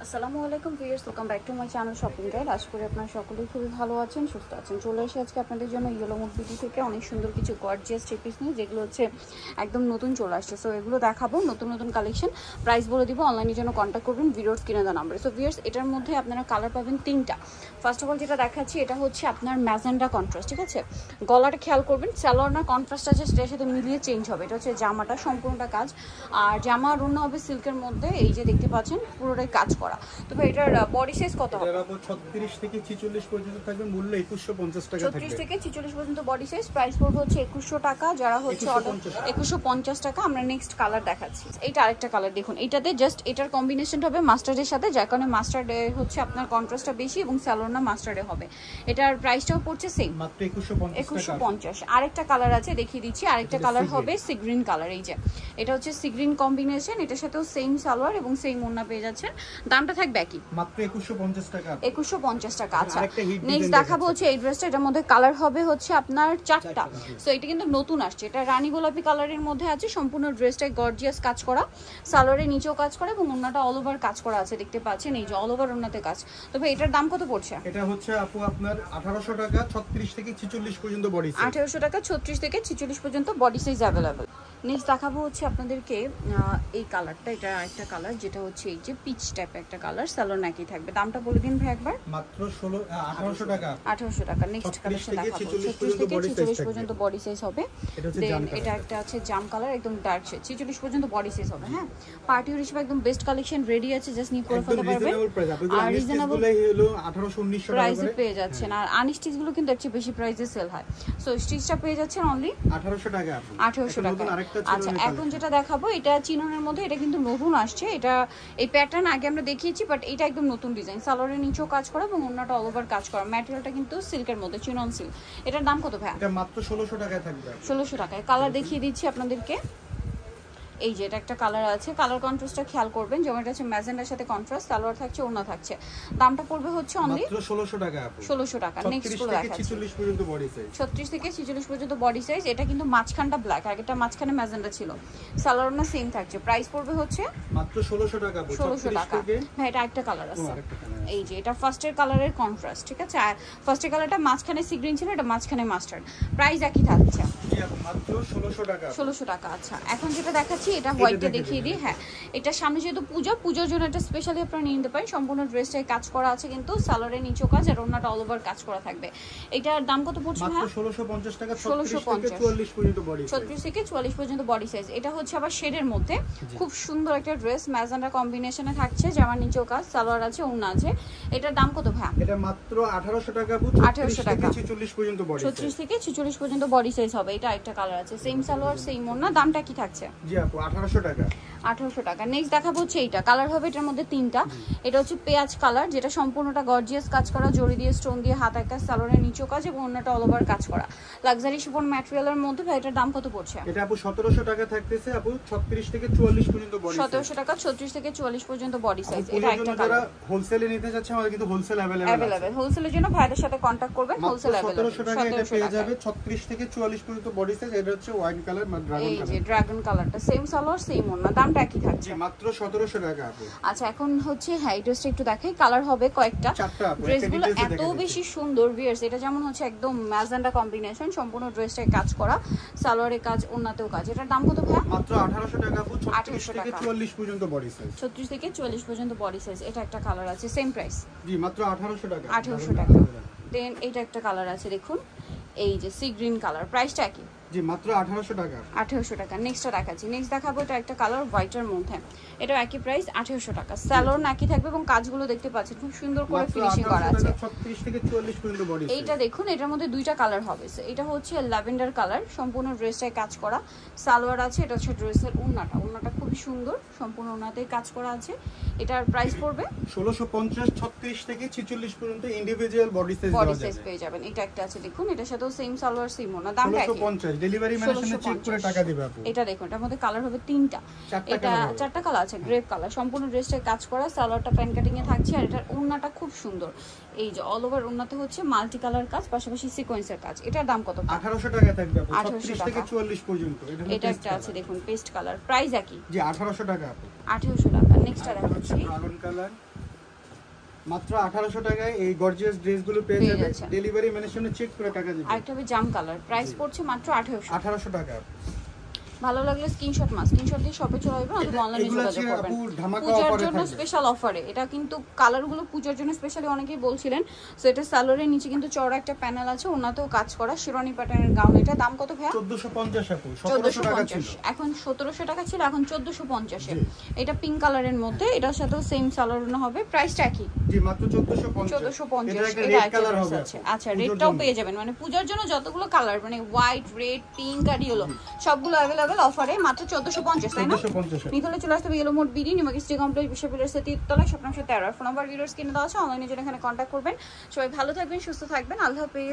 আসসালামু আলাইকুম viewers, welcome back to my channel shopping guide. আশা করি আপনারা সকলেই খুবই ভালো আছেন, সুস্থ আছেন। চলে এসে আজকে আপনাদের জন্য ইয়েলো মুড বিউটি থেকে অনেক সুন্দর কিছু গর্জিয়াস থ্রি পিস নিয়ে, যেগুলো হচ্ছে একদম নতুন চলে আসছে। সো এগুলো দেখাবো, নতুন নতুন কালেকশন। প্রাইস বলে দিব, অনলাইনের জন্য কন্ট্যাক্ট করবেন ভিডিওর স্ক্রিনে দেওয়া নাম্বারে। সো ভিউয়ার্স, এটার মধ্যে আপনারা কালার পাবেন তিনটা। ফার্স্ট অফ অল যেটা দেখাচ্ছি, এটা হচ্ছে আপনার ম্যাজেন্ডা কন্ট্রাস্ট, ঠিক আছে। গলাটা খেয়াল করবেন, সালোয়ার কন্ট্রাস্ট আছে, সেটার সাথে মিলিয়ে চেঞ্জ হবে। এটা হচ্ছে জামাটা, সম্পূর্ণটা কাজ। আর জামা রুনা হবে সিল্কের মধ্যে, এই যে দেখতে পাচ্ছেন পুরোটাই কাজ করা। তবে এটার বডি সাইজ কত হবে? এটা 36 থেকে 46 পর্যন্ত থাকবে, মূল্য 2150 টাকা থাকবে। 36 থেকে 46 পর্যন্ত বডি সাইজ, প্রাইস পড়বে হচ্ছে 2100 টাকা। যারা হচ্ছে অর্ডার 2150 টাকা। আমরা নেক্সট কালার দেখাচ্ছি। এইটা আরেকটা কালার দেখুন, এটাতে জাস্ট এটার কম্বিনেশনটা হবে মাস্টার্ডের সাথে, যার কারণে মাস্টার্ডে হচ্ছে আপনার কন্ট্রাস্টটা বেশি এবং স্যালোনা মাস্টার্ডে হবে। এটার প্রাইসটাও পড়ছে সেম, মাত্র 2150 টাকা। আরেকটা কালার আছে, দেখিয়ে দিচ্ছি। আরেকটা কালার হবে সি গ্রিন কালার। এই যে এটা হচ্ছে সি গ্রিন কম্বিনেশন, এটার সাথেও সেম সালোয়ার এবং সেম ওড়না পেয়ে যাচ্ছেন। দামটা থাকবে একই, মাত্র 2150 টাকা। 2150 টাকা। আচ্ছা, নেক্সট দেখাবো হচ্ছে এই ড্রেসটা। এটার মধ্যে কালার হবে হচ্ছে আপনার চারটা। সো এটা কিন্তু নতুন আসছে, এটা রানী গোলাপি কালারের মধ্যে আছে। সম্পূর্ণ ড্রেসটায় গর্জিয়াস কাজ করা, সালোয়ারের নিচেও কাজ করা এবং ওড়নাটা অল ওভার কাজ করা আছে, দেখতে পাচ্ছেন। এই যে অল ওভার ওড়নাতে কাজ। তবে এটার দাম কত পড়ছে? এটা হচ্ছে আপু আপনার 1800 টাকা, 36 থেকে 46 পর্যন্ত বডি সাইজ। 1800 টাকা, 36 থেকে 46 পর্যন্ত বডি সাইজ अवेलेबल। নেক্সট দেখাবো হচ্ছে আপনাদেরকে এই কালারটা। এটা একটা কালার, যেটা হচ্ছে এই যে পিচ টাইপের একটা কালার। সালোয়ার নাকি থাকবে। দামটা বলে দিন ভাই একবার। মাত্র 1800 টাকা। 1800 টাকা। নেক্সট কালেকশন দেখাবো, 36 থেকে 46 পর্যন্ত বডি সাইজ হবে। দেন এটা একটা আছে জাম কালার, একদম ডার্ক শেড। 46 পর্যন্ত বডি সাইজ হবে। হ্যাঁ, পার্টি ওয়্যার হিসেবে একদম বেস্ট কালেকশন রেডি আছে, জাস্ট নিয়ে পরে ফেলতে পারবেন। আর রিজনেবল হলো 1800-1900 টাকা প্রাইসে পেয়ে যাচ্ছেন। আর আনস্টিচ গুলো কিন্তু এর চেয়ে বেশি প্রাইসে সেল হয়। সো স্টিচটা পেয়ে যাচ্ছেন অনলি 1800 টাকা। 1800 টাকা। আচ্ছা, এখন যেটা দেখাবো, এটা চিননের মধ্যে, এটা কিন্তু নতুন আসছে। এটা এই প্যাটার্ন আগে আমরা দেখিয়েছি, বাট এটা একদম নতুন ডিজাইন। সালোয়ারের নিচেও কাজ করা এবং ওড়নাটা অল ওভার কাজ করা। ম্যাটেরিয়ালটা কিন্তু সিল্কের মধ্যে, চিনন সিল্ক। এটার দাম কত ভাই? এটা মাত্র 1600 টাকায় থাকবে। 1600 টাকায়। কালার দেখিয়ে দিচ্ছি আপনাদেরকে। এই যে এটা একটা কালার আছে, কালার কন্ট্রাস্টটা খেয়াল করবেন। যেমন এটা হচ্ছে ম্যাজেন্ডার সাথে কন্ট্রাস্ট, সালোয়ার থাকছে, ওড়না থাকছে। দামটা পড়বে হচ্ছে অনলি মাত্র 1600 টাকা। 1600 টাকা। নেক্সট গুলো দেখাচ্ছি। 46 পর্যন্ত বডি সাইজ। 36 থেকে 46 পর্যন্ত বডি সাইজ। এটা কিন্তু মাঝখানটা ব্ল্যাক, আগেটা মাঝখানে ম্যাজেন্ডা ছিল। সালোয়ার ওড়না সেম থাকছে। প্রাইস পড়বে হচ্ছে মাত্র 1600 টাকা। 1600 টাকা। হ্যাঁ, এটা একটা কালার আছে। এই যে এটা ফার্স্টের কালারের কন্ট্রাস্ট, ঠিক আছে। আর ফার্স্টের কালারটা মাঝখানে সি গ্রিন ছিল, এটা মাঝখানে মাস্টার্ড। প্রাইস একই থাকছে, মাত্র 1600 টাকা। 1600 টাকা। আচ্ছা, এখন যেটা দেখাচ্ছি, এটা হোয়াইটটা দেখিয়ে দিই। হ্যাঁ, এটা সামনে যেহেতু পুজোর জন্য এটা স্পেশালি আপনারা নিয়ে নিতে পারেন। সম্পূর্ণ ড্রেসটাই কাজ করা আছে, কিন্তু সালোয়ারের নিচেও কাজ আর ওড়নাটা অল ওভার কাজ করা থাকবে। এটার দাম কত পড়ছে? মাত্র 1650 টাকা। 1650 পর্যন্ত বডি সাইজ। 36 থেকে 44 পর্যন্ত বডি সাইজ। এটা হচ্ছে আবার শেডের মধ্যে খুব সুন্দর একটা ড্রেস, ম্যাজেন্ডা কম্বিনেশনে থাকছে। জামার নিচেও কাজ, সালোয়ার আছে, ওড়না আছে। এটার দাম কত ভাই? এটা মাত্র 1800 টাকা। 1800 টাকা। 46 পর্যন্ত বডি সাইজ। 36 থেকে 46 পর্যন্ত বডি সাইজ হবে। এটা একটা কালার আছে, সেম সালোয়ার সেম ওড়না। দামটা কি থাকছে? জি আপু, 1800 টাকা। 1800 টাকা। নেক্সট দেখাবো হচ্ছে এইটা। কালার হবে এটার মধ্যে তিনটা। এটা হচ্ছে পেঁয়াজ কালার, যেটা সম্পূর্ণটা গর্জিয়াস কাজ করা, জড়ি দিয়ে স্টোন দিয়ে হাতায় কাজ, সালোয়ারের নিচেও কাজ এবং ওড়নাটা অল ওভার কাজ করা। লাক্সারি শিফন ম্যাটেরিয়ালের মধ্যে। ভাই, এটার দাম কত পড়ছে? এটা আপু 1700 টাকা থাকতেছে আপু। 36 থেকে 44 পর্যন্ত বডি সাইজ। 1700 টাকা, 36 থেকে 44 পর্যন্ত বডি সাইজ। এটা একটা কালার। যারা হোলসেলে নিতে যাচ্ছে, আমাদের কিন্তু হোলসেল अवेलेबल। হোলসেলের জন্য ভাইদের সাথে কন্টাক্ট করবেন। Wholesale available. 1700 টাকা এটা পেয়ে যাবে। 36 থেকে 44 পর্যন্ত বডি সাইজ। এটা হচ্ছে ওয়াইন কালার বা ড্রাগন কালার। এই যে ড্রাগন কালারটা, সেম সালোয়ার সেম ওড়না। দামটা একই থাকছে, মাত্র 1700 টাকা আপু। আচ্ছা, এখন হচ্ছে হ্যাঁ, এই ড্রেসটা একটু দেখাই। কালার হবে কয়েকটা। ড্রেসগুলো এত বেশি সুন্দর ভিউয়ার্স। এটা যেমন হচ্ছে একদম ম্যাজেন্ডা কম্বিনেশন, সম্পূর্ণ ড্রেসটায় কাজ করা, সালোয়ারে কাজ, ওড়নাতেও কাজ। এটার দাম কত ভাই? মাত্র 1800 টাকা আপু। 36 থেকে 44 পর্যন্ত বডি সাইজ। 36 থেকে 44 পর্যন্ত বডি সাইজ। এটা একটা কালার আছে, সেম প্রাইস। জি, মাত্র 1800 টাকা। 1800 টাকা। দেন এটা একটা কালার আছে, দেখুন, এই যে সি গ্রিন কালার। প্রাইসটা কি? জি, মাত্র 1800 টাকা। 1800 টাকা। নেক্সটটা দেখাচ্ছি। নেক্সট দেখাবো এটা একটা কালার হোয়াইটের মধ্যে। এটা একই প্রাইস, 1800 টাকা। সালোয়ার নাকি থাকবে এবং কাজগুলো দেখতে পাচ্ছেন খুব সুন্দর করে ফিনিশিং করা আছে। 36 থেকে 44 পর্যন্ত বডি সাইজ। এইটা দেখুন, এটার মধ্যে দুইটা কালার হবে। এটা হচ্ছে ল্যাভেন্ডার কালার, সম্পূর্ণ ড্রেসটায় কাজ করা, সালোয়ার আছে। এটা হচ্ছে ড্রেসের ওড়নাটা খুবই সুন্দর, সম্পূর্ণ ওড়নাতেই কাজ করা আছে। এটার প্রাইস পড়বে 1650। 36 থেকে 46 পর্যন্ত ইন্ডিভিজুয়াল বডি সাইজ পেয়ে যাবেন। এটা একটা আছে, দেখুন, এটার সাথেও সেম সালোয়ার সেম ওড়না। দামটা একই, 1650। ডেলিভারি ম্যানের সাথে চেক করে টাকা দিবে আপু। এটা দেখুন, এটার মধ্যে কালার হবে তিনটা। এটা চারটা কালার আছে, গ্রেপ কালার। সম্পূর্ণ ড্রেসটায় কাজ করা, সালোয়ারটা প্যান কাটিং এ থাকছে। আর এটার ওড়নাটা খুব সুন্দর, এই যে অল ওভার ওড়নাতে হচ্ছে মাল্টি কালার কাজ, পাশাপাশি সিকোয়েন্সের কাজ। এটার দাম কত? 1800 টাকা থাকবে আপু। 36 থেকে 44 পর্যন্ত। এটা একটা আছে, দেখুন, পেস্ট কালার। প্রাইস একই, জি, 1800 টাকা আপু। 1800 টাকা। নেক্সটটা দেখাচ্ছি, ড্রাগন কালার। মাত্র 1800 টাকায় এই গর্জিয়াস ড্রেসগুলো পেয়ে পেয়ে যাবে। যাচ্ছেন। ডেলিভারি ম্যানের সামনে চেক করে টাকা দিবেন। আরেকটা হবে জাম কালার, প্রাইস পড়ছে মাত্র 1800 টাকা। ভালো লাগলে স্ক্রিনশট দিয়ে শপে চলে আসবেন অথবা অনলাইনে এগুলো যোগাযোগ হচ্ছে করবেন। আপু ধামাকা পূজার অফারে জন্য থাকবে। স্পেশাল অফারে, এটা কিন্তু কালারগুলো পূজার জন্য স্পেশালি অনেকেই বলছিলেন। সো এটা সালোয়ারের নিচে কিন্তু চওড়া একটা প্যানেল আছে, ওনাতেও কাজ করা শেরওয়ানি প্যাটার্নের গাউন। এটা দাম কত ভাইয়া? 1450 আপু, 1700 টাকা ছিল। 1450, এখন 1700 টাকা ছিল, এখন 1450 এ। এটা পিঙ্ক কালারের মধ্যে, এটার সাথেও সেম সালোয়ার হবে, প্রাইসটা কি? জি মাত্র 1450। 1450 এটা একটা এটা রেড একটা কালার dress হবে আছে। আপু। আচ্ছা, পুজোর রেডটাও জন্য। পেয়ে যাবেন, মানে পূজার জন্য যতগুলো কালার, মানে হোয়াইট, রেড, পিঙ্ক আর ইয়েলো সবগুলো अवेलेबल অফারে মাত্র 1450, তাই না? 1450। নিতলে চলে আসতে হবে ইয়েলো মোড বিডি, নিমাকিস্ট্রি কমপ্লেক্স, বিশ্ববিদ্যালয়ের সাথে তলায়, স্বপ্ন 13। ফোন নাম্বার ভিডিওস কিনে দেওয়া আছে, অনলাইনে জন্য এখানে কন্ট্যাক্ট করবেন। সবাই ভালো থাকবেন, সুস্থ থাকবেন, আল্লাহ হাফেজ।